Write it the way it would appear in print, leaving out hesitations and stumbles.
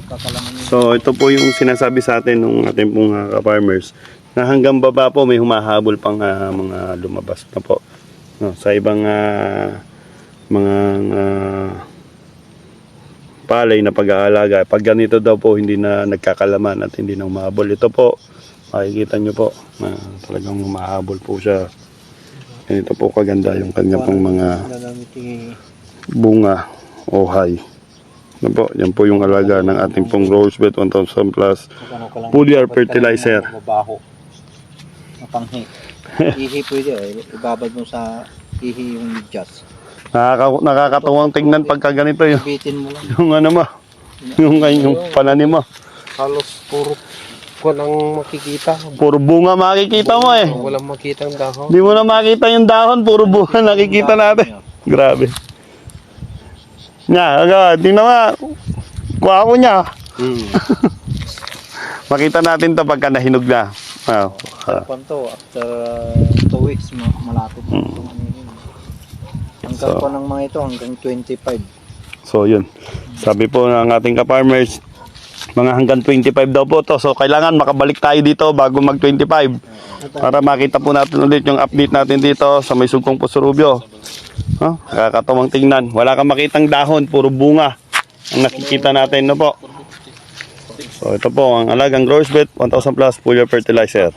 Kakalaman yun. So ito po yung sinasabi sa atin ng ating pong ka-farmers na hanggang baba po may humahabol pang mga lumabas na po. No, sa ibang mga palay na pag-aalaga. Pag ganito daw po hindi na nagkakalaman at hindi na humahabol. Ito po, makikita nyo po na talagang humahabol po siya. Ganito po kaganda yung kanya pong mga bunga o hay. Yan po, yan po yung alaga ng ating pong Rosebud 1000 plus foliar fertilizer. Mabaho. Mapanghi. Ihi pwede ibabad mo sa ihi yung medyas. Nakakatawang tingnan pagka ganito yung, Bitin mo lang. yung ano mo, yung pananim mo. Halos puro ko lang makikita. Puro bunga makikita mo eh. Walang makitang dahon. Di mo na makita yung dahon, puro bunga nakikita natin. Grabe. Nya, tingnan mo. Kuha ko niya. Makita natin to pagka nahinog na. Panto, after 2 weeks, malapit na itong ano yun. Hanggang pa ng mga ito, hanggang 25. So yun. Sabi po ng ating ka-farmers, mga hanggang 25 daw po to. So kailangan makabalik tayo dito bago mag 25. Para makita po natin ulit yung update natin dito sa may Sugpong Puso-Rubyo. Nakakatawang tingnan. Wala kang makitang dahon, puro bunga ang nakikita natin, no po. So ito po ang alagang Rosebud 1000 plus foliar fertilizer.